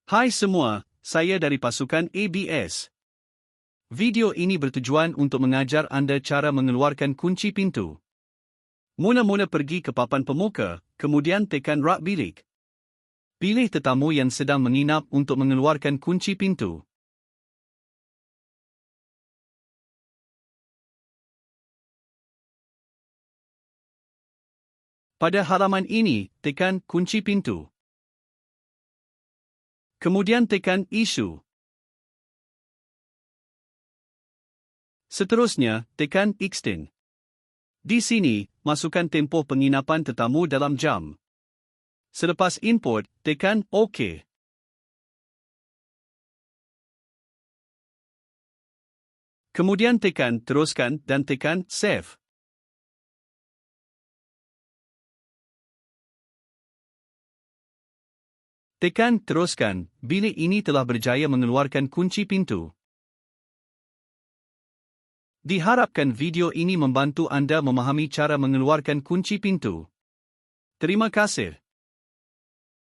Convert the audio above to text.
Hai semua, saya dari pasukan ABS. Video ini bertujuan untuk mengajar anda cara mengeluarkan kunci pintu. Mula-mula pergi ke papan pemuka, kemudian tekan rak bilik. Pilih tetamu yang sedang menginap untuk mengeluarkan kunci pintu. Pada halaman ini, tekan kunci pintu. Kemudian tekan isu. Seterusnya, tekan extend. Di sini, masukkan tempoh penginapan tetamu dalam jam. Selepas import, tekan OK. Kemudian tekan teruskan dan tekan save. Tekan teruskan, bilik ini telah berjaya mengeluarkan kunci pintu. Diharapkan video ini membantu anda memahami cara mengeluarkan kunci pintu. Terima kasih.